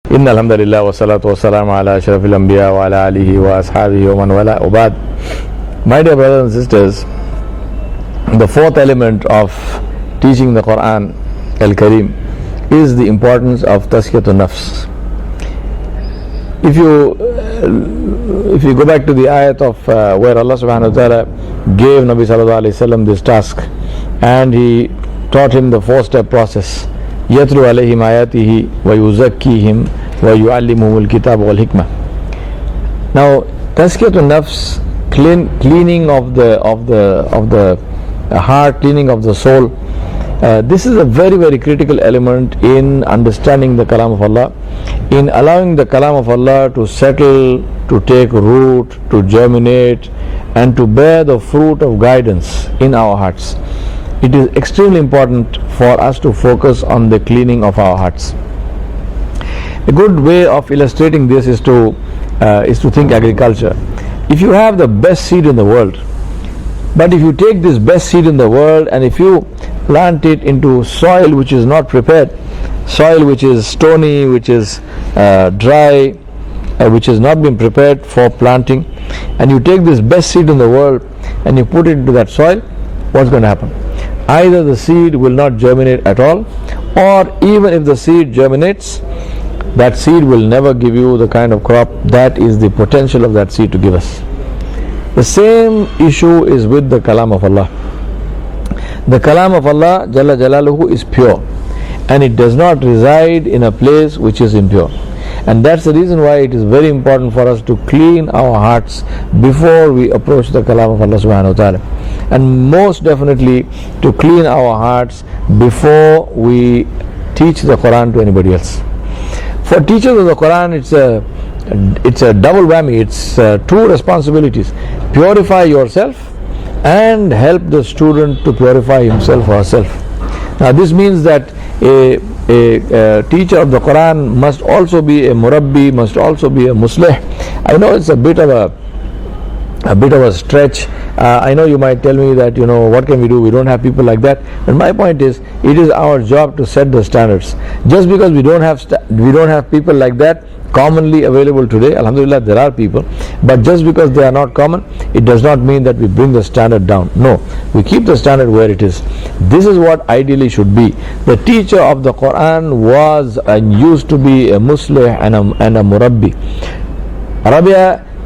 إن الحمد لله والصلاة والسلام على أشرف الأنبياء وعلى آله وأصحابه ومن والاه وبعد. My dear brothers and sisters, the fourth element of teaching the Qur'an al-Kareem is the importance of tazkiyatun nafs. If you go back to the ayat of where Allah subhanahu wa ta'ala gave Nabi sallallahu alayhi wa sallam this task, and he taught him the four-step process: yatlu alayhim ayatihi wa yuzakkihim wa yuallimuhum al-kitab wal hikmah. Now, tazkiyatun nafs, cleaning of the heart, cleaning of the soul, this is a very, very critical element in understanding the kalam of Allah, in allowing the kalam of Allah to settle, to take root, to germinate, and to bear the fruit of guidance in our hearts. It is extremely important for us to focus on the cleaning of our hearts. A good way of illustrating this is to think agriculture. If you have the best seed in the world, but if you take this best seed in the world and if you plant it into soil which is not prepared, soil which is stony, which is dry, which has not been prepared for planting, and you take this best seed in the world and you put it into that soil, what's going to happen? Either the seed will not germinate at all, or even if the seed germinates, that seed will never give you the kind of crop that is the potential of that seed to give us. The same issue is with the kalam of Allah. The kalam of Allah Jalla Jalaluhu is pure, and it does not reside in a place which is impure. And that's the reason why it is very important for us to clean our hearts before we approach the kalam of Allah subhanahu wa ta'ala. And most definitely to clean our hearts before we teach the Qur'an to anybody else. For teachers of the Qur'an, it's a double whammy. It's two responsibilities: purify yourself and help the student to purify himself or herself. Now this means that a teacher of the Qur'an must also be a murabbi, must also be a muslih. I know it's a bit of a stretch. I know you might tell me that, what can we do? We don't have people like that. But my point is, it is our job to set the standards. Just because we don't have people like that commonly available today, alhamdulillah, there are people, but just because they are not common, it does not mean that we bring the standard down. No, we keep the standard where it is. This is what ideally should be. The teacher of the Qur'an was and used to be a muslih and a murabbi.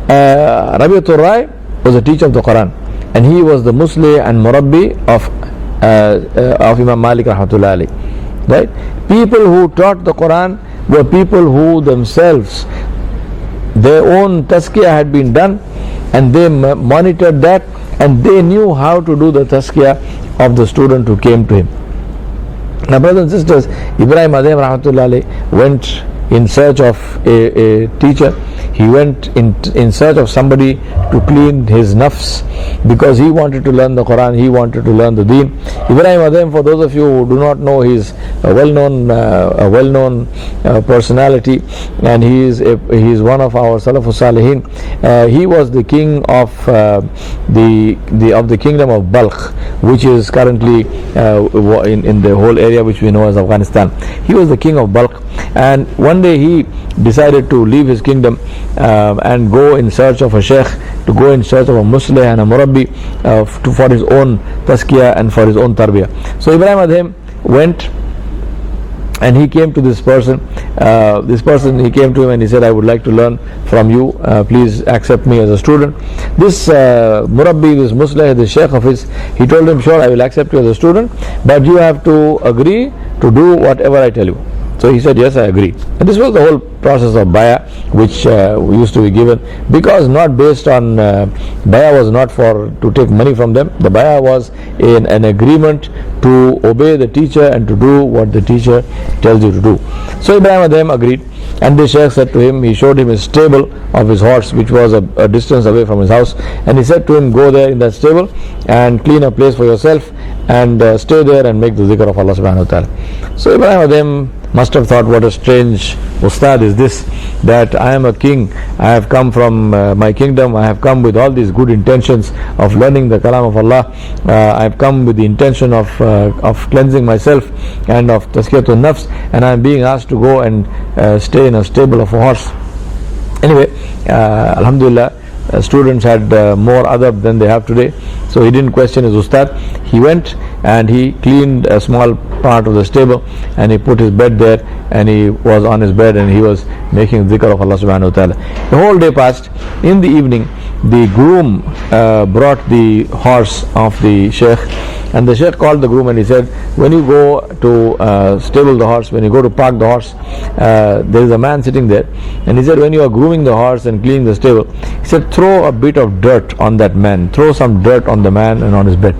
Rabi'atul Rai was a teacher of the Qur'an, and he was the muslih and murabbi of Imam Malik rahmatullahi alayhi. Right? People who taught the Qur'an were people who themselves, their own tazkiyah had been done, and they monitored that, and they knew how to do the tazkiyah of the student who came to him. Now, brothers and sisters, Ibrahim Adhem rahmatullahi alayhi went in search of a teacher. He went in search of somebody to clean his nafs, because he wanted to learn the Qur'an, he wanted to learn the deen. Ibrahim Adhem, for those of you who do not know, he's a well-known personality, and he is one of our Salafus Salihin. He was the king of the kingdom of Balkh, which is currently in the whole area which we know as Afghanistan. He was the king of Balkh, and one day he decided to leave his kingdom and go in search of a sheikh, to go in search of a muslih and a murabbi for his own tazkiyah and for his own tarbiyah. So Ibrahim Adhem went, and he came to this person. He came to him and he said, I would like to learn from you, please accept me as a student. This murabbi, this muslih, this sheikh of his, he told him, sure, I will accept you as a student, but you have to agree to do whatever I tell you. So he said, yes, I agree. And this was the whole process of bay'ah, which used to be given, because not based on, bay'ah was not to take money from them. The bay'ah was an agreement to obey the teacher and to do what the teacher tells you to do. So Ibrahim Adhem agreed, and the sheikh said to him, he showed him his stable of his horse, which was a distance away from his house, and he said to him, go there in that stable and clean a place for yourself and stay there and make the zikr of Allah subhanahu wa ta'ala. So Ibrahim Adhem must have thought, what a strange ustad is this, that I am a king, I have come from my kingdom, I have come with all these good intentions of learning the kalam of Allah, I have come with the intention of cleansing myself and of tazkiyatun nafs, and I am being asked to go and stay in a stable of a horse. Anyway, alhamdulillah, students had more adab than they have today, so he didn't question his ustad. He went and he cleaned a small part of the stable, and he put his bed there, and he was on his bed and he was making dhikr of Allah subhanahu wa ta'ala. The whole day passed. In the evening, the groom brought the horse of the sheikh, and the sheikh called the groom and he said, when you go to stable the horse, when you go to park the horse, there is a man sitting there, and he said, when you are grooming the horse and cleaning the stable, he said, throw a bit of dirt on that man, throw some dirt on the man and on his bed.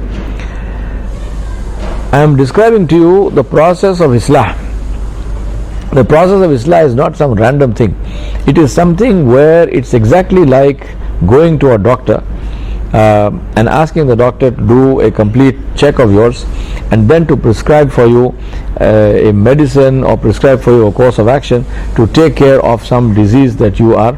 I am describing to you the process of Islah. The process of Islah is not some random thing. It is something where it's exactly like going to a doctor and asking the doctor to do a complete check of yours, and then to prescribe for you a medicine or prescribe for you a course of action to take care of some disease that you are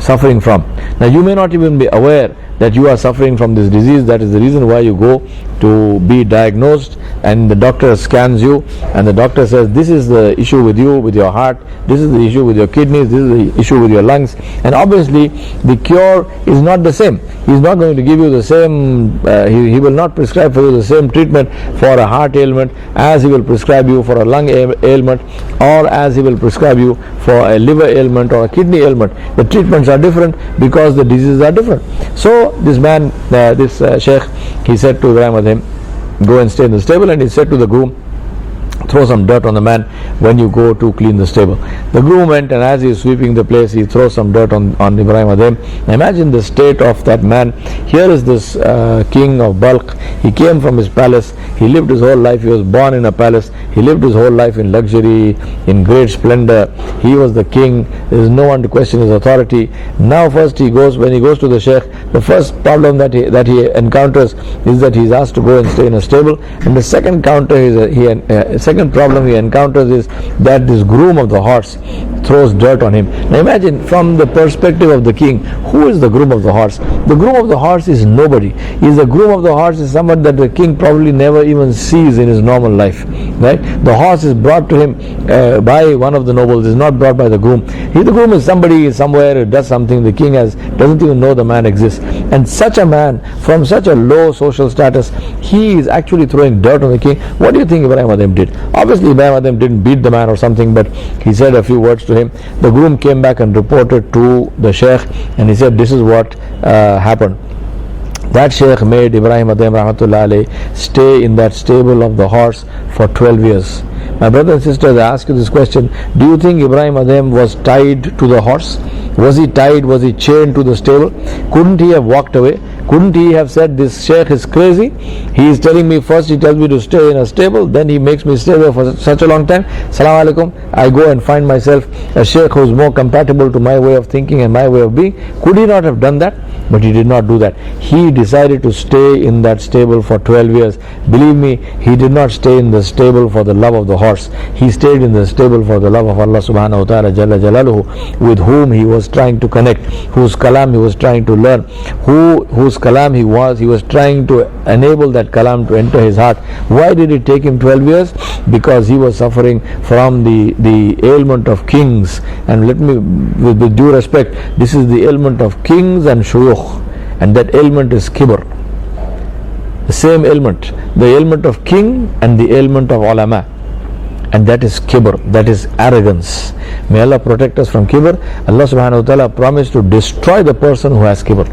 suffering from. Now, you may not even be aware that you are suffering from this disease. That is the reason why you go to be diagnosed, and the doctor scans you, and the doctor says, this is the issue with you, with your heart, this is the issue with your kidneys, this is the issue with your lungs, and obviously the cure is not the same. He is not going to give you the same, he will not prescribe for you the same treatment for a heart ailment as he will prescribe you for a lung ailment, or as he will prescribe you for a liver ailment or a kidney ailment. The treatments are different because the diseases are different. So this man, this sheikh, he said to Ibrahim Adhem, go and stay in the stable, and he said to the groom, throw some dirt on the man when you go to clean the stable. The groom went, and as he is sweeping the place, he throws some dirt on Ibrahim Adhem. Imagine the state of that man. Here is this king of Balkh. He came from his palace. He lived his whole life. He was born in a palace. He lived his whole life in luxury, in great splendor. He was the king. There is no one to question his authority. Now first when he goes to the sheikh, the first problem that he encounters is that he is asked to go and stay in a stable. And the second second problem he encounters is that this groom of the horse throws dirt on him. Now imagine, from the perspective of the king, who is the groom of the horse? The groom of the horse is nobody. The groom of the horse is someone that the king probably never even sees in his normal life. Right? The horse is brought to him by one of the nobles, is not brought by the groom. The groom is somebody somewhere who does something. The king doesn't even know the man exists. And such a man, from such a low social status, he is actually throwing dirt on the king. What do you think Ibrahim Adhem did? Obviously Ibrahim Adhem didn't beat the man or something, but he said a few words to him. The groom came back and reported to the sheikh, and he said, this is what happened. That sheikh made Ibrahim Adhem rahmatullah alayhi stay in that stable of the horse for 12 years. My brothers and sisters, I ask you this question: do you think Ibrahim Adhem was tied to the horse? Was he tied? Was he chained to the stable? Couldn't he have walked away? Couldn't he have said, this sheikh is crazy? He is telling me, first he tells me to stay in a stable, then he makes me stay there for such a long time. Salaam alaikum. I go and find myself a sheikh who is more compatible to my way of thinking and my way of being. Could he not have done that? But he did not do that. He decided to stay in that stable for 12 years. Believe me, he did not stay in the stable for the love of the horse. He stayed in the stable for the love of Allah subhanahu wa ta'ala jalla jalaluhu, with whom he was trying to connect, whose kalam he was trying to learn, whose kalam he was trying to enable that kalam to enter his heart. Why did it take him 12 years? Because he was suffering from the ailment of kings. And let me, with due respect, this is the ailment of kings and shuyukh, and that ailment is kibr. The same ailment, the ailment of king and the ailment of ulama, and that is kibr, that is arrogance. May Allah protect us from kibr. Allah subhanahu wa ta'ala promised to destroy the person who has kibr,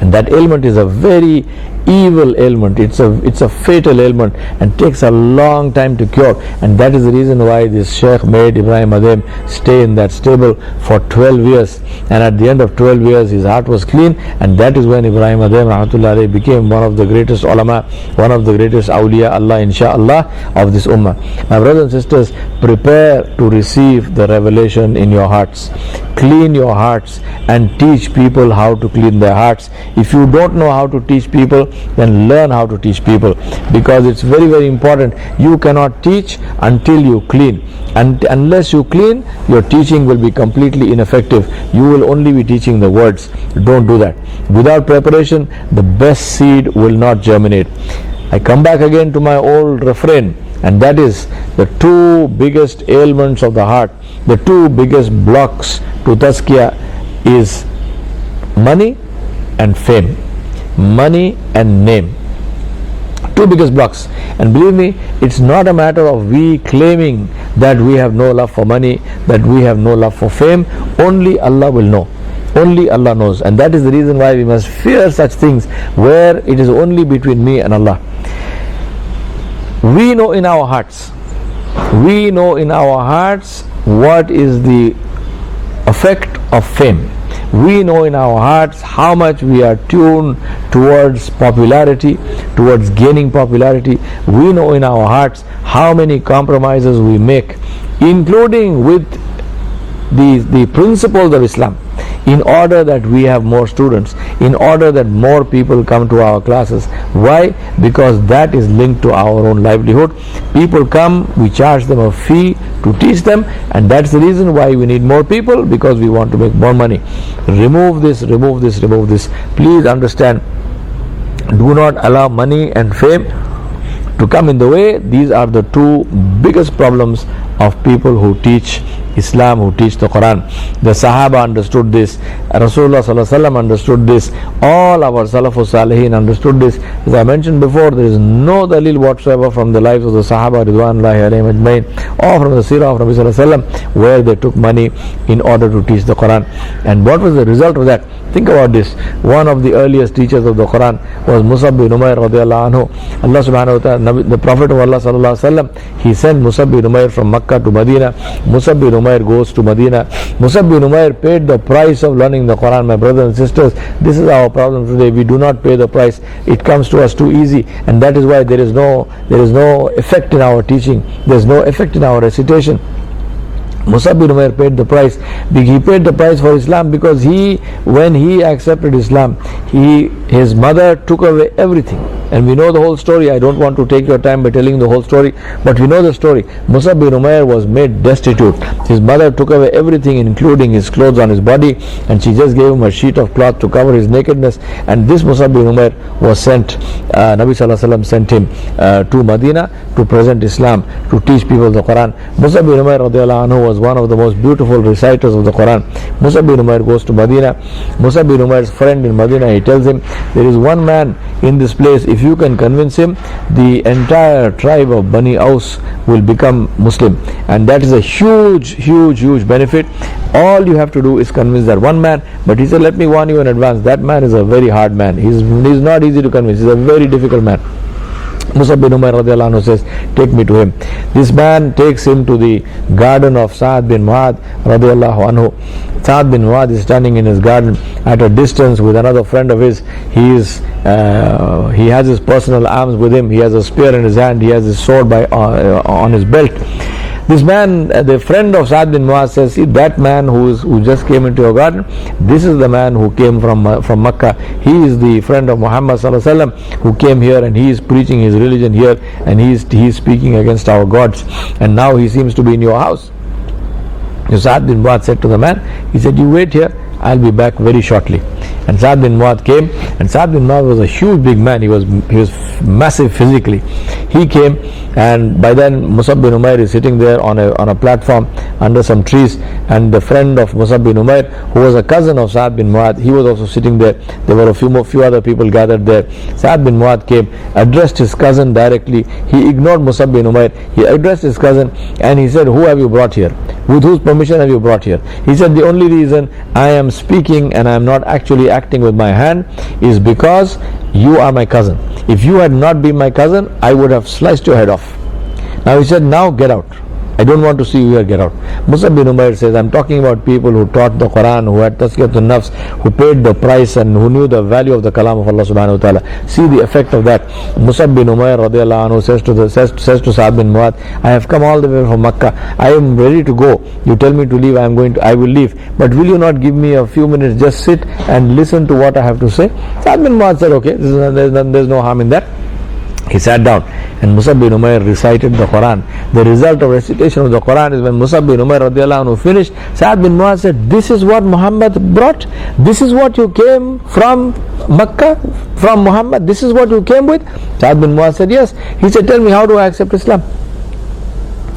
and that ailment is a very evil ailment. It's a fatal ailment and takes a long time to cure, and that is the reason why this sheikh made Ibrahim Adhem stay in that stable for 12 years, and at the end of 12 years his heart was clean, and that is when Ibrahim Adhem rahmatullah alayhi became one of the greatest ulama, one of the greatest awliya Allah insha'Allah of this ummah. My brothers and sisters, prepare to receive the revelation in your hearts. Clean your hearts and teach people how to clean their hearts. If you don't know how to teach people, then learn how to teach people, because it's very, very important. You cannot teach until you clean, and unless you clean, your teaching will be completely ineffective. You will only be teaching the words. Don't do that. Without preparation, the best seed will not germinate. I come back again to my old refrain, and that is the two biggest ailments of the heart, the two biggest blocks to tazkiyah is money and fame, money and name. Two biggest blocks. And believe me, it's not a matter of we claiming that we have no love for money, that we have no love for fame. Only Allah will know. Only Allah knows. And that is the reason why we must fear such things, where it is only between me and Allah. We know in our hearts, what is the effect of fame. We know in our hearts how much we are tuned towards popularity, towards gaining popularity. We know in our hearts how many compromises we make, including with the principles of Islam, in order that we have more students, in order that more people come to our classes. Why? Because that is linked to our own livelihood. People come, we charge them a fee to teach them, and that's the reason why we need more people, because we want to make more money. Remove this. Please understand, do not allow money and fame to come in the way. These are the two biggest problems of people who teach Islam, who teach the Qur'an. The Sahaba understood this, Rasulullah Sallallahu Alaihi Wasallam understood this, all our Salafus Salihin understood this. As I mentioned before, there is no dalil whatsoever from the lives of the Sahaba Ridwanullahi Alayhim Ajmain, or from the Sirah of Nabi Sallallahu Alaihi Wasallam, where they took money in order to teach the Qur'an. And what was the result of that? Think about this. One of the earliest teachers of the Qur'an was Musab bin Umair radiallahu anhu. Allah subhanahu wa ta'ala, the Prophet of Allah sallallahu alaihi wasallam, he sent Musab bin Umair from Makkah to Medina. Musab bin Umair goes to Medina. Musab bin Umair paid the price of learning the Qur'an. My brothers and sisters, this is our problem today. We do not pay the price. It comes to us too easy, and that is why there is no effect in our teaching. There is no effect in our recitation. Musab bin Umair paid the price. He paid the price for Islam because when he accepted Islam, his mother took away everything. And we know the whole story. I don't want to take your time by telling the whole story, but we know the story. Musab bin Umair was made destitute. His mother took away everything, including his clothes on his body, and she just gave him a sheet of cloth to cover his nakedness. And this Musab bin Umair was sent, Nabi Sallallahu Alaihi Wasallam sent him to Medina to present Islam, to teach people the Quran. Musab bin Umair radiallahu anhu was one of the most beautiful reciters of the Quran. Musab bin Umair goes to Medina. Musab bin Umair's friend in Medina, he tells him, there is one man in this place, if you can convince him, the entire tribe of Bani Aus will become Muslim. And that is a huge benefit. All you have to do is convince that one man. But he said, let me warn you in advance, that man is a very hard man. He's not easy to convince. He's a very difficult man. Musab bin Umair radiallahu anhu says, take me to him. This man takes him to the garden of Sa'ad bin Mu'adh radiallahu anhu. Sa'ad bin Mu'adh is standing in his garden at a distance with another friend of his. He has his personal arms with him. He has a spear in his hand. He has his sword on his belt. This man, the friend of Sa'ad bin Mu'adh, says, see, that man who just came into your garden, this is the man who came from Makkah. He is the friend of Muhammad Sallallahu Alaihi Wasallam who came here, and he is preaching his religion here, and he is speaking against our gods, and now he seems to be in your house. So Sa'ad bin Mu'adh said to the man, he said, you wait here, I'll be back very shortly. And Sa'ad bin Mu'adh came, and Sa'ad bin Mu'adh was a huge big man. He was massive physically. He came, and by then Musab bin Umair is sitting there on a platform under some trees, and the friend of Musab bin Umair, who was a cousin of Sa'ad bin Mu'adh, he was also sitting there. There were a few other people gathered there. Sa'ad bin Mu'adh came, addressed his cousin directly. He ignored Musab bin Umair. He addressed his cousin, and he said, who have you brought here? With whose permission have you brought here? He said, the only reason I am speaking and I am not actually acting with my hand is because you are my cousin. If you had not been my cousin, I would have sliced your head off. Now he said, now get out. I don't want to see you here, get out. Musab bin Umair says, I'm talking about people who taught the Qur'an, who had tazkiyatun nafs, who paid the price and who knew the value of the kalam of Allah subhanahu wa ta'ala. See the effect of that. Musab bin Umair radiallahu anhu says to Sa'ad bin Mu'adh, I have come all the way from Makkah. I am ready to go. You tell me to leave, I will leave. But will you not give me a few minutes, just sit and listen to what I have to say? Sa'ad bin Mu'adh said, okay, there's no harm in that. He sat down and Musab bin Umair recited the Qur'an. The result of recitation of the Qur'an is when Musab bin Umair radiallahu anhu finished, Sa'ad bin Mu'adh said, this is what Muhammad brought? This is what you came from Makkah, from Muhammad? This is what you came with? Sa'ad bin Mu'adh said, yes. He said, tell me, how do I accept Islam?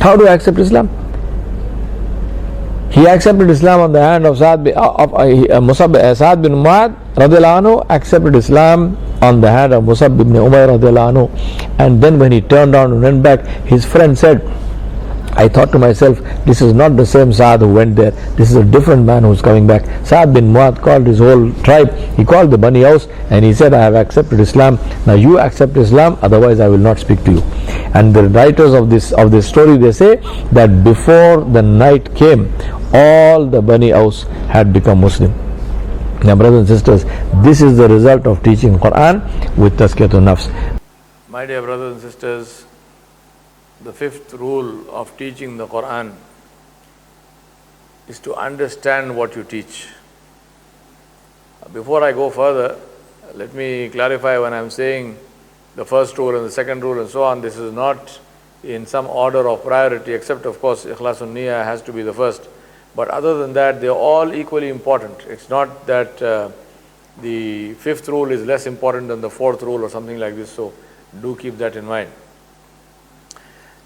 How do I accept Islam? He accepted Islam on the hand of Sa'ad bin Mu'adh radiallahu anhu, accepted Islam on the hand of Musab ibn Umair radiallahu anhu. And then when he turned around and went back, his friend said, I thought to myself, this is not the same Sa'ad who went there. This is a different man who's coming back. Sa'ad bin Mu'adh called his whole tribe. He called the Bani Aus and he said, I have accepted Islam. Now you accept Islam, otherwise I will not speak to you. And the writers of this story, they say that before the night came, all the Bani Aus had become Muslim. Now brothers and sisters, this is the result of teaching Qur'an with tazkiyatun nafs. My dear brothers and sisters, the fifth rule of teaching the Qur'an is to understand what you teach. Before I go further, let me clarify, when I'm saying the first rule and the second rule and so on, this is not in some order of priority, except of course Ikhlasun Niyyah has to be the first. But other than that, they are all equally important. It's not that the fifth rule is less important than the fourth rule or something like this, so do keep that in mind.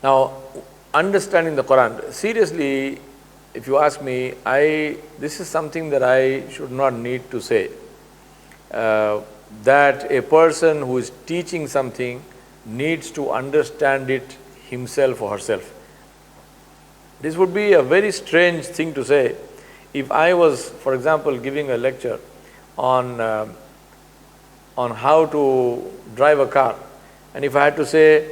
Now, understanding the Quran, seriously, if you ask me, this is something that I should not need to say. That a person who is teaching something needs to understand it himself or herself. This would be a very strange thing to say if I was, for example, giving a lecture on how to drive a car, and if I had to say,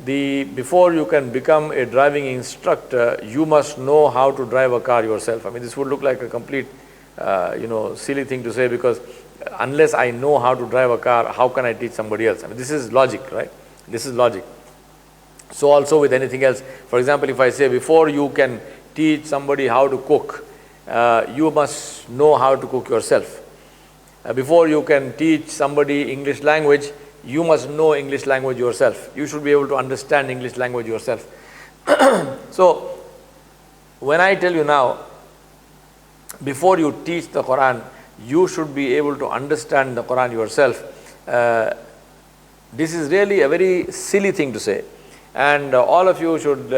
before you can become a driving instructor, you must know how to drive a car yourself. I mean, this would look like a complete, silly thing to say, because unless I know how to drive a car, how can I teach somebody else? I mean, this is logic, right? This is logic. So also with anything else, for example, if I say before you can teach somebody how to cook, you must know how to cook yourself. Before you can teach somebody English language, you must know English language yourself. You should be able to understand English language yourself. So when I tell you now, before you teach the Quran, you should be able to understand the Quran yourself. This is really a very silly thing to say. And all of you should,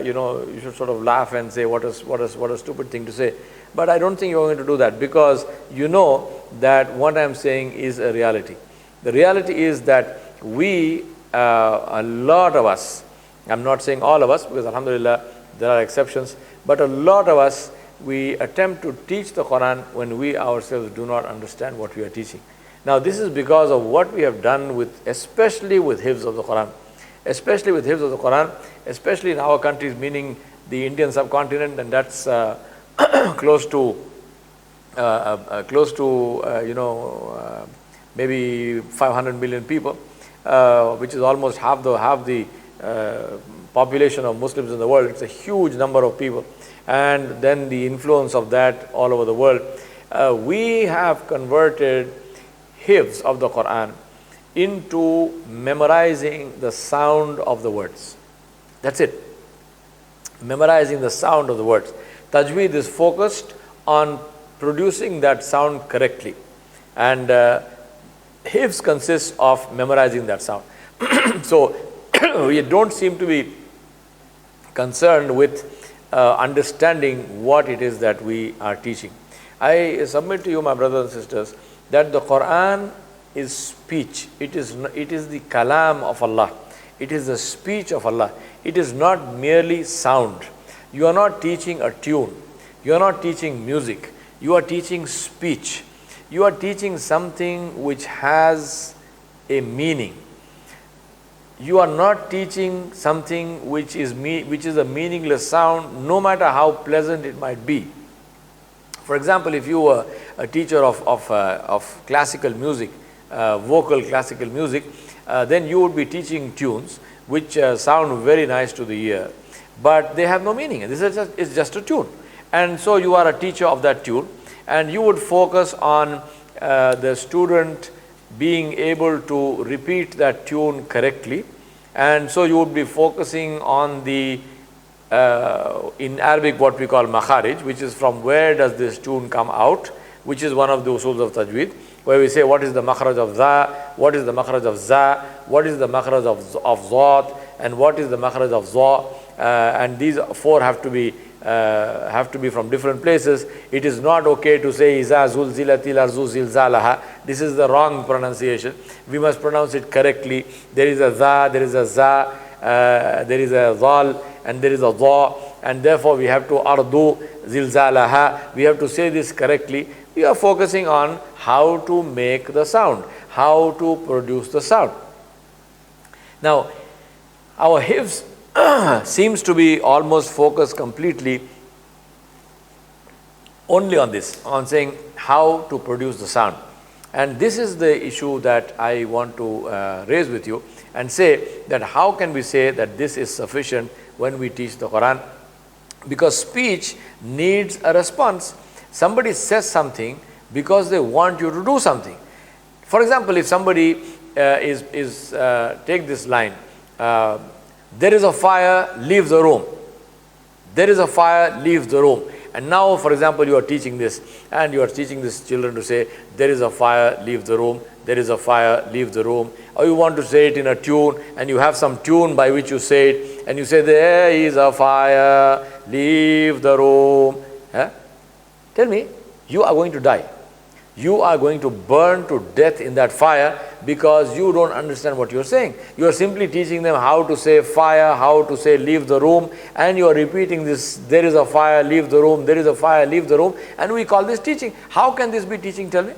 you should sort of laugh and say, what a stupid thing to say. But I don't think you're going to do that, because you know that what I'm saying is a reality. The reality is that we, a lot of us, I'm not saying all of us, because alhamdulillah there are exceptions, but a lot of us, we attempt to teach the Quran when we ourselves do not understand what we are teaching. Now this is because of what we have done especially with hifz of the Quran. Especially with hifz of the Quran, especially in our countries, meaning the Indian subcontinent, and that's close to maybe 500 million people, which is almost half the population of Muslims in the world. It's a huge number of people, and then the influence of that all over the world. We have converted hifz of the Quran into memorizing the sound of the words. That's it. Memorizing the sound of the words. Tajweed is focused on producing that sound correctly. And hifz consists of memorizing that sound. So we don't seem to be concerned with understanding what it is that we are teaching. I submit to you, my brothers and sisters, that the Quran is speech. It is the kalam of Allah. It is the speech of Allah. It is not merely sound. You are not teaching a tune. You are not teaching music. You are teaching speech. You are teaching something which has a meaning. you are not teaching something which is a meaningless sound, no matter how pleasant it might be. For example, if you were a teacher of classical music, vocal classical music, then you would be teaching tunes which sound very nice to the ear, but they have no meaning. This is it's just a tune. And so you are a teacher of that tune, and you would focus on the student being able to repeat that tune correctly. And so you would be focusing on the in Arabic what we call makharij, which is from where does this tune come out, which is one of the usuls of tajweed, where we say what is the makhraj of za, what is the makhraj of za, what is the makhraj of zat, and what is the makhraj of za, and these four have to be from different places. It is not okay to say iza zulzilatil arzu zilzalaha. This is the wrong pronunciation. We must pronounce it correctly. There is a za, there is a za, there is a zal, and there is a dha, and therefore we have to ardu zilzalaha. We have to say this correctly. We are focusing on how to make the sound, how to produce the sound. Now, our hifz seems to be almost focused completely only on this, on saying how to produce the sound. And this is the issue that I want to raise with you and say that how can we say that this is sufficient when we teach the Quran? Because speech needs a response. Somebody says something because they want you to do something. For example, if somebody take this line, there is a fire, leave the room. There is a fire, leave the room. And now, for example, you are teaching this, and you are teaching these children to say, there is a fire, leave the room. There is a fire, leave the room. Or you want to say it in a tune, and you have some tune by which you say it, and you say, there is a fire, leave the room. Tell me, you are going to die. You are going to burn to death in that fire because you don't understand what you're saying. You are simply teaching them how to say fire, how to say leave the room, and you are repeating this, there is a fire, leave the room, there is a fire, leave the room, and we call this teaching. How can this be teaching, tell me?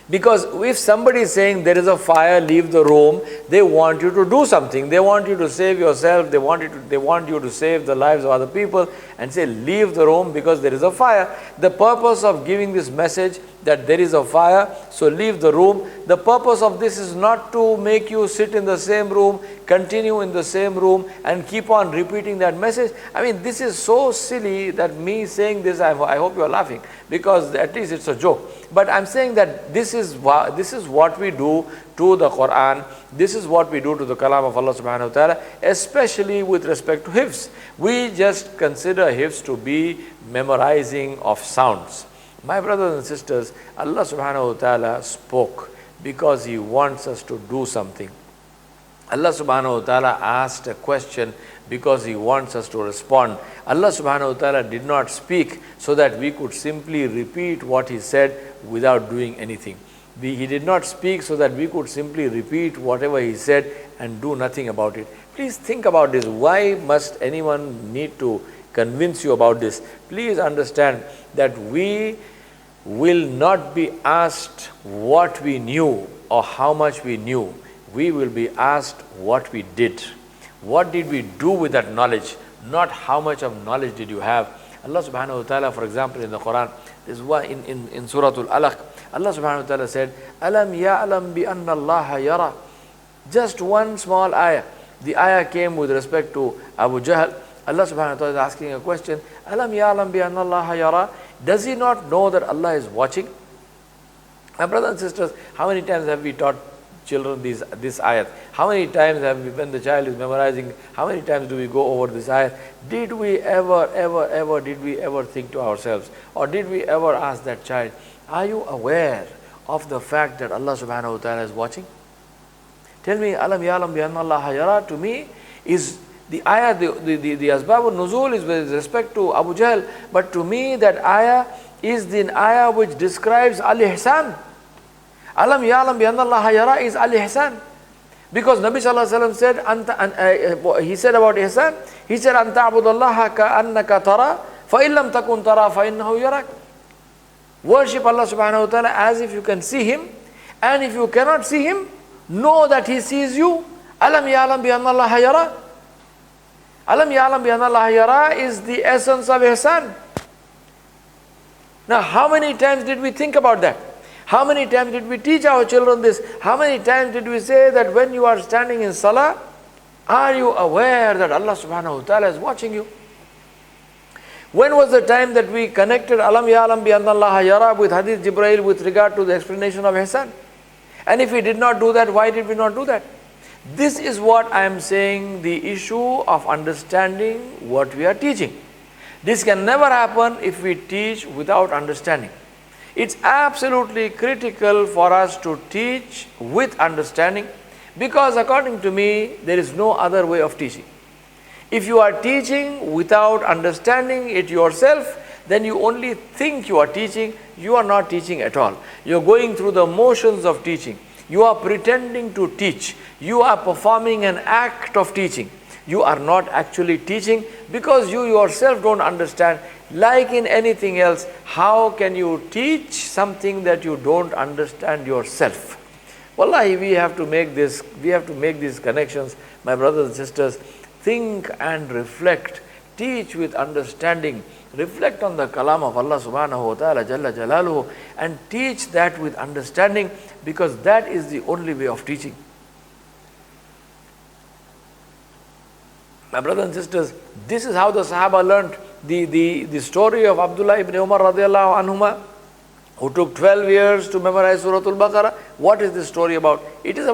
Because if somebody is saying there is a fire, leave the room, they want you to do something. They want you to save yourself. They want you to save the lives of other people, and say leave the room because there is a fire. The purpose of giving this message that there is a fire, so leave the room. The purpose of this is not to make you sit in the same room, continue in the same room, and keep on repeating that message. I mean, this is so silly that me saying this, I hope you are laughing, because at least it's a joke. But I'm saying that this is what we do to the Qur'an. This is what we do to the Kalam of Allah subhanahu wa ta'ala, especially with respect to hifz. We just consider hifz to be memorizing of sounds. My brothers and sisters, Allah subhanahu wa ta'ala spoke because He wants us to do something. Allah subhanahu wa ta'ala asked a question because He wants us to respond. Allah subhanahu wa ta'ala did not speak so that we could simply repeat what He said without doing anything. He did not speak so that we could simply repeat whatever He said and do nothing about it. Please think about this. Why must anyone need to convince you about this? Please understand that we will not be asked what we knew or how much we knew. We will be asked what we did. What did we do with that knowledge? Not how much of knowledge did you have. Allah subhanahu wa ta'ala, for example, in the Quran, this is why in Surah Al-Alaq, Allah subhanahu wa ta'ala said, Alam ya'lam bi anna Allah yara. Just one small ayah. The ayah came with respect to Abu Jahl. Allah subhanahu wa ta'ala is asking a question, Alam ya'lam bi anna Allah yara. Does he not know that Allah is watching? My brothers and sisters, how many times have we taught children this ayat? How many times have we, when the child is memorizing, how many times do we go over this ayat? Did we ever think to ourselves, or did we ever ask that child, are you aware of the fact that Allah subhanahu wa ta'ala is watching? Tell me, Alam ya'lam bi anna Allah yara, to me is the ayah, the asbab al-nuzul is with respect to Abu Jahl, but to me that ayah is the ayah which describes al-ihsan. Alam ya'lam bi anna Allah yara is al-ihsan. Because Nabi sallallahu alaihi wasallam said, he said about ihsan, he said, Anta abudallaha ka'annaka tara, fa illam takun tara fa innahu yarak. Worship Allah subhanahu wa ta'ala as if you can see Him, and if you cannot see Him, know that He sees you. Alam ya'lam bi anna Allah yara. Alam ya'lam bi anna Allah yara is the essence of ihsan. Now, how many times did we think about that? How many times did we teach our children this? How many times did we say that when you are standing in salah, are you aware that Allah subhanahu wa ta'ala is watching you? When was the time that we connected Alam ya'lam bi anna Allah yara with Hadith Jibreel with regard to the explanation of ihsan? And if we did not do that, why did we not do that? This is what I am saying, the issue of understanding what we are teaching. This can never happen if we teach without understanding. It's absolutely critical for us to teach with understanding, because according to me, there is no other way of teaching. If you are teaching without understanding it yourself, then you only think you are teaching, you are not teaching at all. You are going through the motions of teaching. You are pretending to teach. You are performing an act of teaching. You are not actually teaching because you yourself don't understand. Like in anything else, how can you teach something that you don't understand yourself? Wallahi, we have to make these connections, my brothers and sisters. Think and reflect, teach with understanding, reflect on the kalam of Allah subhanahu wa ta'ala jalla jalaluhu, and teach that with understanding, because that is the only way of teaching. My brothers and sisters, this is how the Sahaba learnt. The story of Abdullah ibn Umar radiallahu anhuma, who took 12 years to memorize Surah Al-Baqarah. What is this story about? It is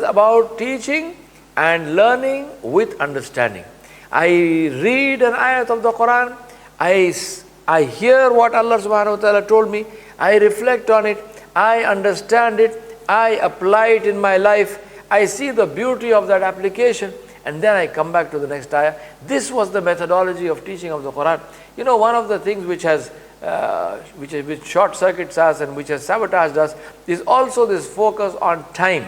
about teaching and learning with understanding. I read an ayat of the Qur'an, I hear what Allah subhanahu wa ta'ala told me, I reflect on it, I understand it, I apply it in my life, I see the beauty of that application, and then I come back to the next ayah. This was the methodology of teaching of the Qur'an. You know, one of the things which short circuits us and which has sabotaged us is also this focus on time.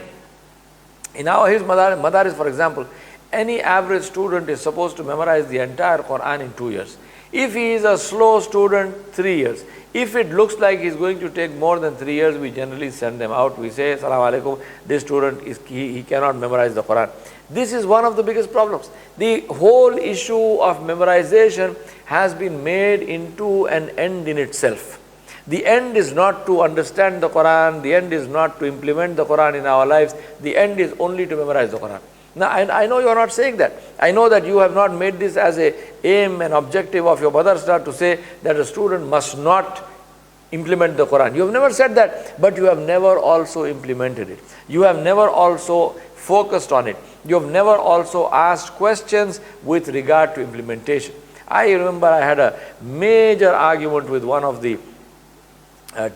In our his madaris, for example, any average student is supposed to memorize the entire Qur'an in 2 years. If he is a slow student, 3 years. If it looks like he is going to take more than 3 years, we generally send them out. We say, Assalamu alaikum, this student he cannot memorize the Qur'an. This is one of the biggest problems. The whole issue of memorization has been made into an end in itself. The end is not to understand the Qur'an, the end is not to implement the Qur'an in our lives, the end is only to memorize the Qur'an. Now, I know you are not saying that. I know that you have not made this as an aim and objective of your madrasa to say that a student must not implement the Qur'an. You have never said that, but you have never also implemented it. You have never also focused on it. You have never also asked questions with regard to implementation. I remember I had a major argument with one of the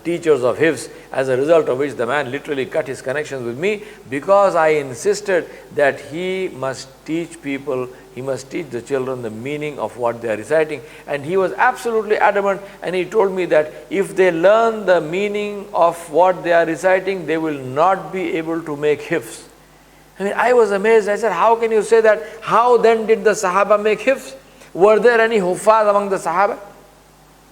teachers of Hifz, as a result of which the man literally cut his connections with me, because I insisted that he must teach people, he must teach the children the meaning of what they are reciting. And he was absolutely adamant, and he told me that if they learn the meaning of what they are reciting, they will not be able to make Hifz. I mean, I was amazed. I said, how can you say that? How then did the Sahaba make Hifz? Were there any Huffaz among the Sahaba?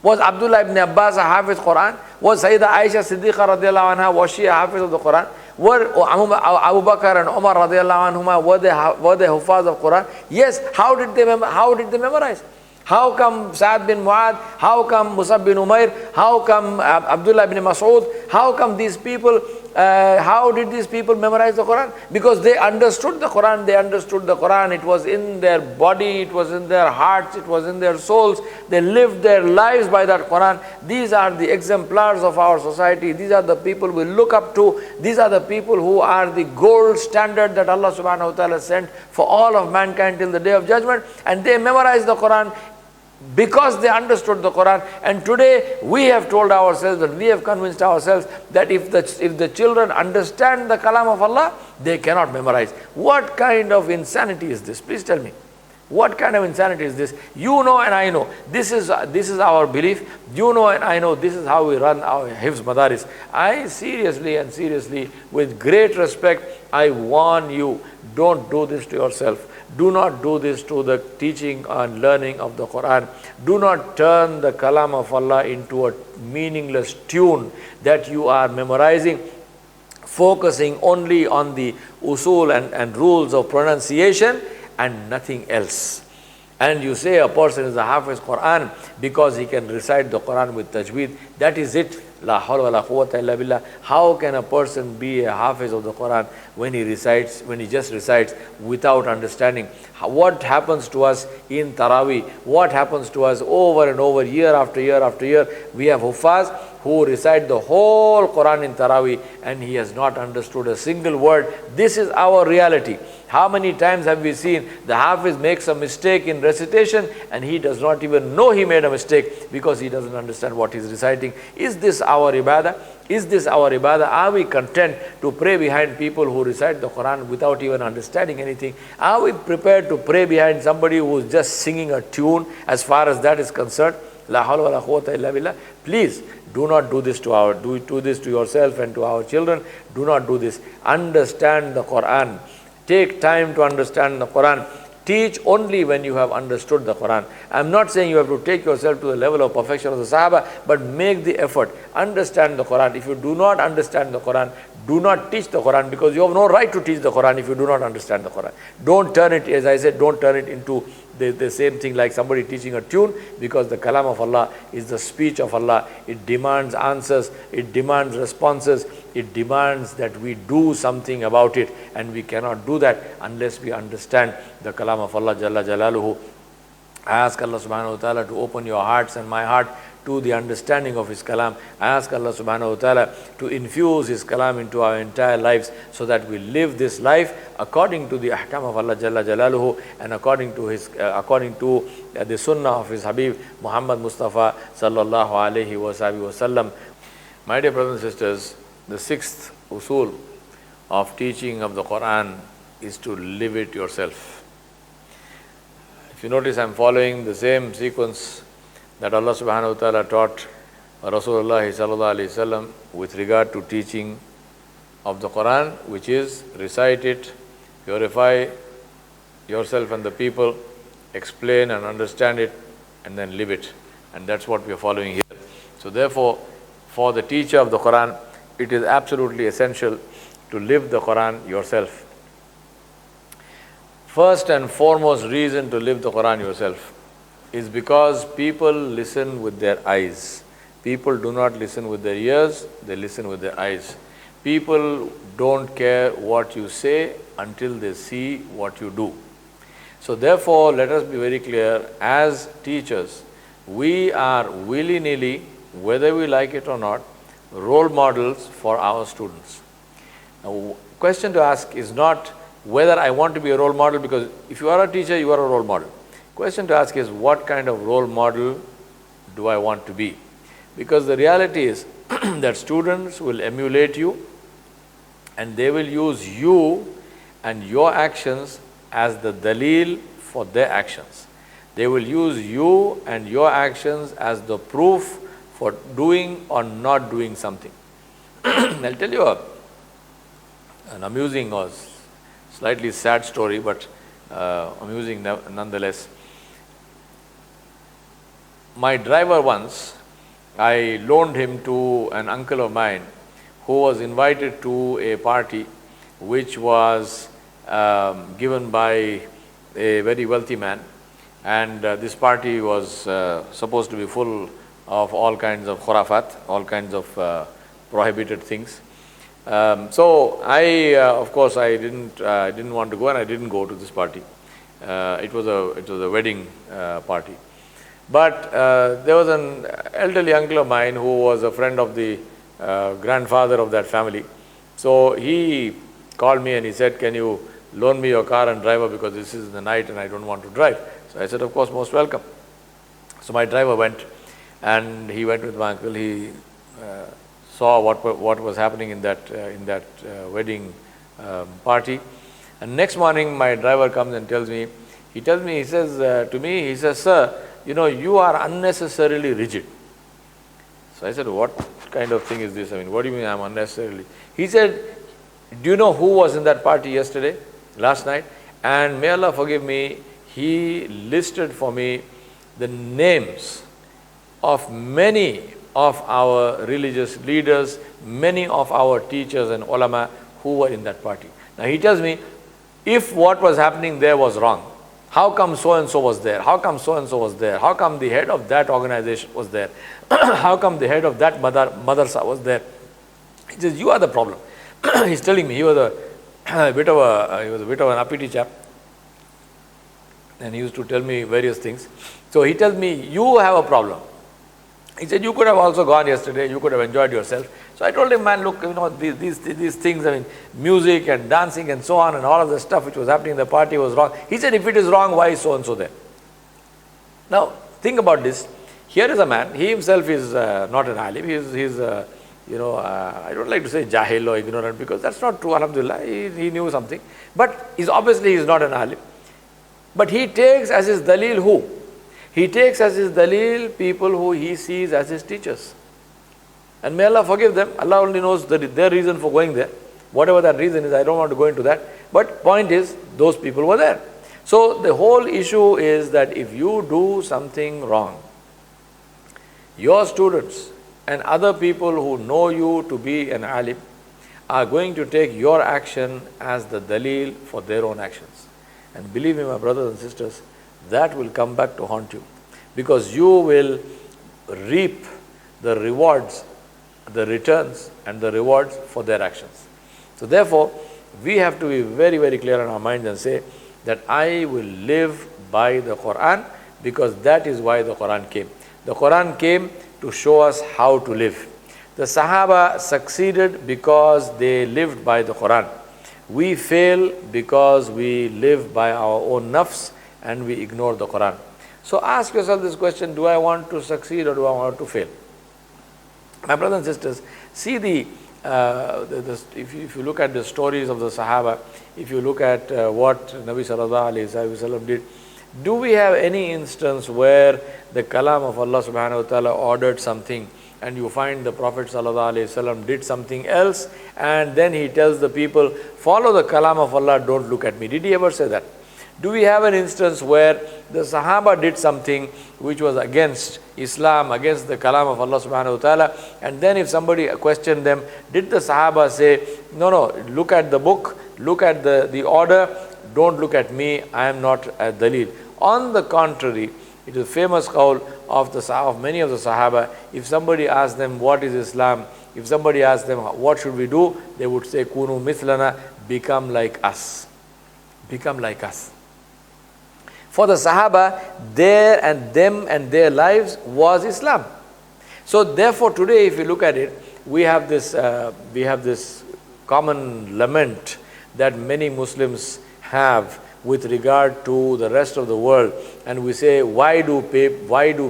Was Abdullah ibn Abbas a Hafiz Quran? Was Sayyidah Aisha Siddiqa radiallahu anha, was she a Hafiz of the Quran? Were Abu Bakr and Umar radiallahu anhuma, were they Huffaz of Quran? Yes. How did they memorize? How come Sa'ad bin Mu'adh? How come Musab bin Umair? How come Abdullah ibn Mas'ud? How come these people, how did these people memorize the Quran? Because they understood the Quran, it was in their body, it was in their hearts, it was in their souls. They lived their lives by that Quran. These are the exemplars of our society. These are the people we look up to. These are the people who are the gold standard that Allah subhanahu wa ta'ala sent for all of mankind till the day of judgment. And they memorized the Quran because they understood the Quran. And today we have told ourselves, and we have convinced ourselves that if the children understand the kalam of Allah, they cannot memorize. What kind of insanity is this? Please tell me. What kind of insanity is this? You know and I know. This is our belief. You know and I know. This is how we run our Hifz Madaris. I seriously, with great respect, I warn you, don't do this to yourself. Do not do this to the teaching and learning of the Quran. Do not turn the kalam of Allah into a meaningless tune that you are memorizing focusing only on the usul and rules of pronunciation and nothing else. And you say a person is a Hafiz Qur'an because he can recite the Qur'an with tajweed, that is it. La hawla wa la quwwata illa billah. How can a person be a Hafiz of the Qur'an when he just recites without understanding? What happens to us in Taraweeh? What happens to us over and over, year after year after year? We have Huffaz who recite the whole Qur'an in Taraweeh and he has not understood a single word. This is our reality. How many times have we seen the Hafiz makes a mistake in recitation and he does not even know he made a mistake because he doesn't understand what he's reciting? Is this our ibadah? Is this our ibadah? Are we content to pray behind people who recite the Quran without even understanding anything? Are we prepared to pray behind somebody who is just singing a tune as far as that is concerned? La hawla wa la quwwata illa billah. Please do not do this do this to yourself and to our children. Do not do this. Understand the Quran. Take time to understand the Quran. Teach only when you have understood the Quran. I'm not saying you have to take yourself to the level of perfection of the Sahaba, but make the effort. Understand the Quran. If you do not understand the Quran, do not teach the Quran, because you have no right to teach the Quran if you do not understand the Quran. Don't turn it, as I said, don't turn it into the same thing like somebody teaching a tune, because the kalam of Allah is the speech of Allah. It demands answers, it demands responses, it demands that we do something about it, and we cannot do that unless we understand the kalam of Allah Jalla Jalaluhu. I ask Allah subhanahu wa ta'ala to open your hearts and my heart to the understanding of His kalam. I ask Allah subhanahu wa ta'ala to infuse His kalam into our entire lives, so that we live this life according to the ahkam of Allah Jalla Jalaluhu and according to the sunnah of His Habib Muhammad Mustafa sallallahu alayhi wa sallam. My dear brothers and sisters, the sixth usul of teaching of the Quran is to live it yourself. If you notice, I am following the same sequence that Allah subhanahu wa ta'ala taught Rasulullah sallallahu alayhi wasallam with regard to teaching of the Quran, which is recite it, purify yourself and the people, explain and understand it, and then live it. And that's what we are following here. So therefore, for the teacher of the Quran, it is absolutely essential to live the Quran yourself. First and foremost reason to live the Quran yourself is because people listen with their eyes. People do not listen with their ears, they listen with their eyes. People don't care what you say until they see what you do. So therefore, let us be very clear, as teachers, we are willy-nilly, whether we like it or not, role models for our students. Now, question to ask is not whether I want to be a role model, because if you are a teacher, you are a role model. Question to ask is, what kind of role model do I want to be? Because the reality is that students will emulate you and they will use you and your actions as the dalil for their actions. They will use you and your actions as the proof for doing or not doing something. I'll tell you an amusing or slightly sad story, but amusing nonetheless. My driver once, I loaned him to an uncle of mine who was invited to a party which was given by a very wealthy man, and this party was supposed to be full of all kinds of khurafat, all kinds of prohibited things. So I, of course, I didn't want to go, and I didn't go to this party. It was a wedding party. But there was an elderly uncle of mine who was a friend of the grandfather of that family. So he called me and he said, "Can you loan me your car and driver, because this is the night and I don't want to drive?" So I said, "Of course, most welcome." So my driver went, and he went with my uncle. He saw what was happening in that wedding party. And next morning, my driver comes and tells me, he says to me, "Sir, you are unnecessarily rigid." So I said, "What kind of thing is this? I mean, what do you mean I'm unnecessarily?" He said, "Do you know who was in that party last night?" And may Allah forgive me, he listed for me the names of many of our religious leaders, many of our teachers and ulama who were in that party. Now he tells me, if what was happening there was wrong, how come so and so was there? How come so and so was there? How come the head of that organization was there? How come the head of that madrasa was there? He says, you are the problem. He's telling me he was a bit of an uppity chap, and he used to tell me various things. So he tells me, you have a problem. He said, you could have also gone yesterday, you could have enjoyed yourself. So I told him, man, look, these things, I mean, music and dancing and so on and all of the stuff which was happening in the party was wrong. He said, if it is wrong, why is so and so there? Now, think about this. Here is a man, he himself is not an alim, he's I don't like to say jahil or ignorant, because that's not true, alhamdulillah, he knew something. But obviously he's not an alim. But he takes as his dalil who? He takes as his dalil people who he sees as his teachers. And may Allah forgive them. Allah only knows their reason for going there. Whatever that reason is, I don't want to go into that. But point is, those people were there. So the whole issue is that if you do something wrong, your students and other people who know you to be an alim are going to take your action as the dalil for their own actions. And believe me, my brothers and sisters, that will come back to haunt you, because you will reap the rewards, the returns and the rewards for their actions. So therefore, we have to be very, very clear in our minds and say that I will live by the Qur'an, because that is why the Qur'an came. The Qur'an came to show us how to live. The Sahaba succeeded because they lived by the Qur'an. We fail because we live by our own nafs and we ignore the Qur'an. So ask yourself this question, do I want to succeed or do I want to fail? My brothers and sisters, see if you look at the stories of the Sahaba, if you look at what Nabi Sallallahu Alaihi Wasallam did, do we have any instance where the kalam of Allah Subhanahu Wa Ta'ala ordered something and you find the Prophet Sallallahu Alaihi Wasallam did something else and then he tells the people, follow the kalam of Allah, don't look at me? Did he ever say that? Do we have an instance where the Sahaba did something which was against Islam, against the kalam of Allah Subhanahu Wa Ta'ala, and then if somebody questioned them, did the Sahaba say, no, look at the book, look at the order, don't look at me, I am not a dalil? On the contrary, it is a famous qawl of many of the Sahaba. If somebody asked them what is Islam, if somebody asked them what should we do, they would say, Kunu mithlana, become like us. Become like us. For the Sahaba, their and them and their lives was Islam. So therefore today if you look at it, we have this common lament that many Muslims have with regard to the rest of the world, and we say, why do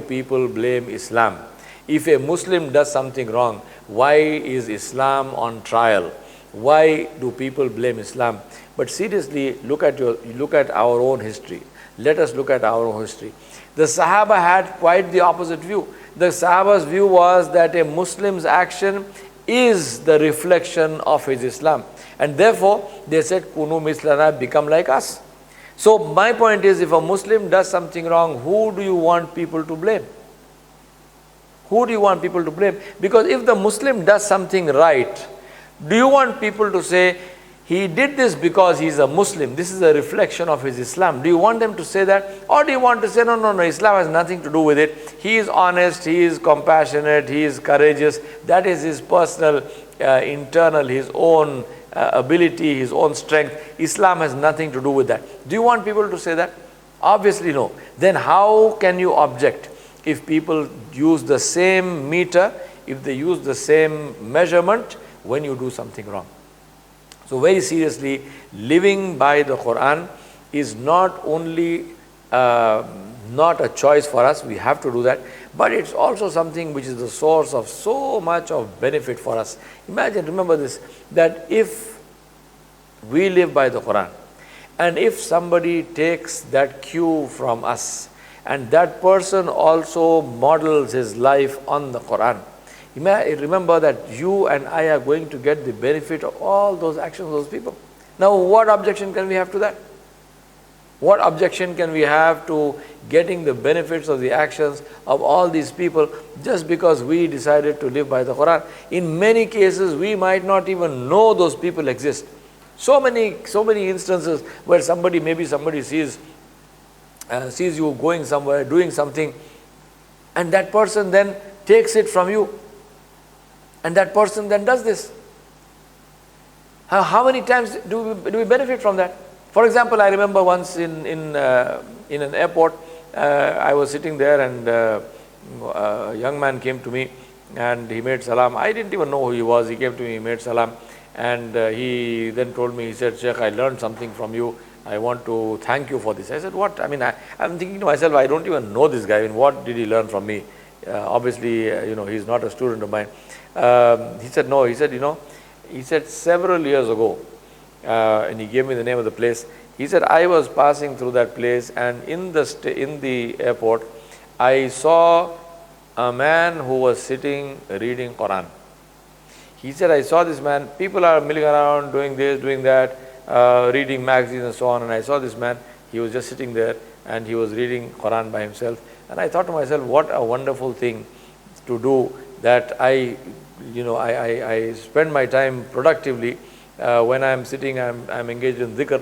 people blame Islam? If a Muslim does something wrong, why is Islam on trial? Why do people blame Islam? But seriously, look at our own history. Let us look at our own history. The Sahaba had quite the opposite view. The Sahaba's view was that a Muslim's action is the reflection of his Islam. And therefore, they said, Kunu mislana, become like us. So my point is, if a Muslim does something wrong, who do you want people to blame? Who do you want people to blame? Because if the Muslim does something right, do you want people to say, he did this because he is a Muslim, this is a reflection of his Islam? Do you want them to say that? Or do you want to say, no, Islam has nothing to do with it. He is honest, he is compassionate, he is courageous. That is his personal, internal, his own ability, his own strength. Islam has nothing to do with that. Do you want people to say that? Obviously no. Then how can you object if people use the same meter, if they use the same measurement when you do something wrong? So very seriously, living by the Qur'an is not only not a choice for us, we have to do that, but it's also something which is the source of so much of benefit for us. Imagine, remember this, that if we live by the Qur'an, and if somebody takes that cue from us, and that person also models his life on the Qur'an, remember that you and I are going to get the benefit of all those actions of those people. Now, what objection can we have to that? What objection can we have to getting the benefits of the actions of all these people just because we decided to live by the Quran? In many cases, we might not even know those people exist. So many instances where maybe somebody sees you going somewhere, doing something, and that person then takes it from you, and that person then does this. How many times do we benefit from that? For example, I remember once in an airport, I was sitting there and a young man came to me and he made salam. I didn't even know who he was. He came to me, he made salam, and he then told me, he said, "Sheikh, I learned something from you. I want to thank you for this." I said, "What?" I mean, I'm thinking to myself, I don't even know this guy. I mean, what did he learn from me? Obviously, he's not a student of mine. He said, "No." He said, he said several years ago, and he gave me the name of the place. He said, "I was passing through that place, and in the airport, I saw a man who was sitting reading Quran." He said, "I saw this man. People are milling around, doing this, doing that, reading magazines and so on. And I saw this man. He was just sitting there, and he was reading Quran by himself. And I thought to myself, what a wonderful thing to do, that I spend my time productively. When I'm sitting, I'm engaged in dhikr,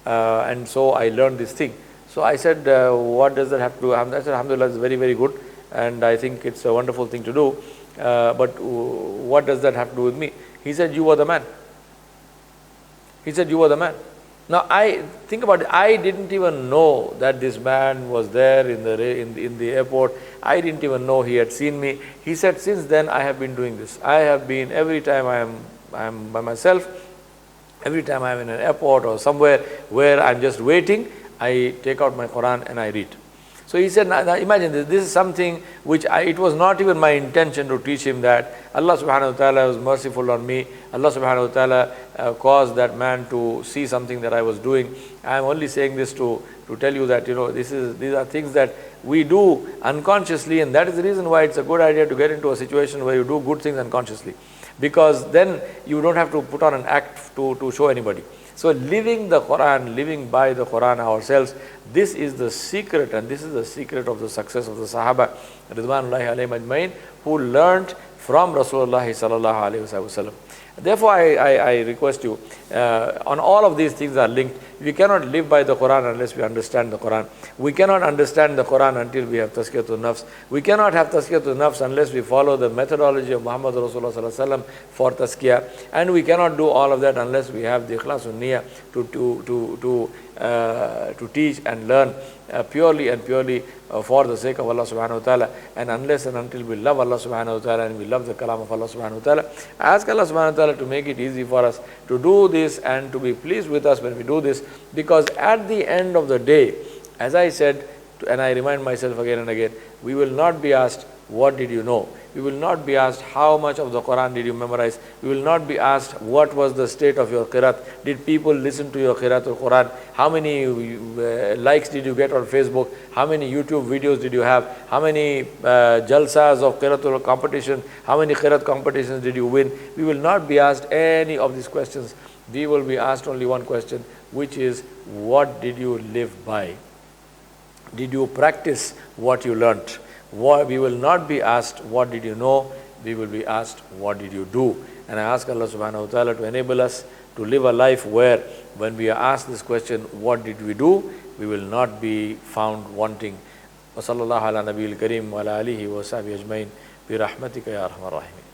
and so I learned this thing." So I said, "What does that have to do?" I said, "Alhamdulillah, it's very, very good, and I think it's a wonderful thing to do. But what does that have to do with me?" He said, "You were the man." He said, "You were the man." Now I think about it. I didn't even know that this man was there in the airport. I didn't even know he had seen me. He said, "Since then I have been doing this. I have been, every time I am by myself, every time I am in an airport or somewhere where I'm just waiting, I take out my Quran and I read." So he said, now imagine this is something which it was not even my intention to teach him that. Allah subhanahu wa ta'ala was merciful on me. Allah subhanahu wa ta'ala caused that man to see something that I was doing. I am only saying this to tell you that, these are things that we do unconsciously, and that is the reason why it's a good idea to get into a situation where you do good things unconsciously. Because then you don't have to put on an act to show anybody. So living the Quran, living by the Quran ourselves, this is the secret, and this is the secret of the success of the Sahaba, Ridwanullahi alayhim ajmain, who learnt from Rasulullah sallallahu alayhi wasallam. Therefore, I request you, on all of these things are linked. We cannot live by the Quran unless we understand the Quran. We cannot understand the Quran until we have Tazkiyatun Nafs. We cannot have Tazkiyatun Nafs unless we follow the methodology of Muhammad Rasulullah sallallahu alaihi wasallam for Tazkiyah. And we cannot do all of that unless we have the Ikhlasun Niyyah to teach and learn purely and purely for the sake of Allah subhanahu wa ta'ala, and unless and until we love Allah subhanahu wa ta'ala and we love the kalam of Allah subhanahu wa ta'ala. I ask Allah subhanahu wa ta'ala to make it easy for us to do this and to be pleased with us when we do this, because at the end of the day, as I said, and I remind myself again and again, we will not be asked, "What did you know?" We will not be asked, "How much of the Quran did you memorize?" We will not be asked, "What was the state of your qiraat? Did people listen to your qiraat al-Quran? How many likes did you get on Facebook? How many YouTube videos did you have? How many jalsas of qiraat competition? How many qiraat competitions did you win?" We will not be asked any of these questions. We will be asked only one question, which is, what did you live by? Did you practice what you learnt? We will not be asked, "What did you know?" We will be asked, "What did you do?" And I ask Allah subhanahu wa ta'ala to enable us to live a life where, when we are asked this question, "What did we do?" we will not be found wanting. Wa sallallahu ala nabiyil kareem wa ala alihi wa sahbihi ajmain bi rahmatika ya arhamar rahimin.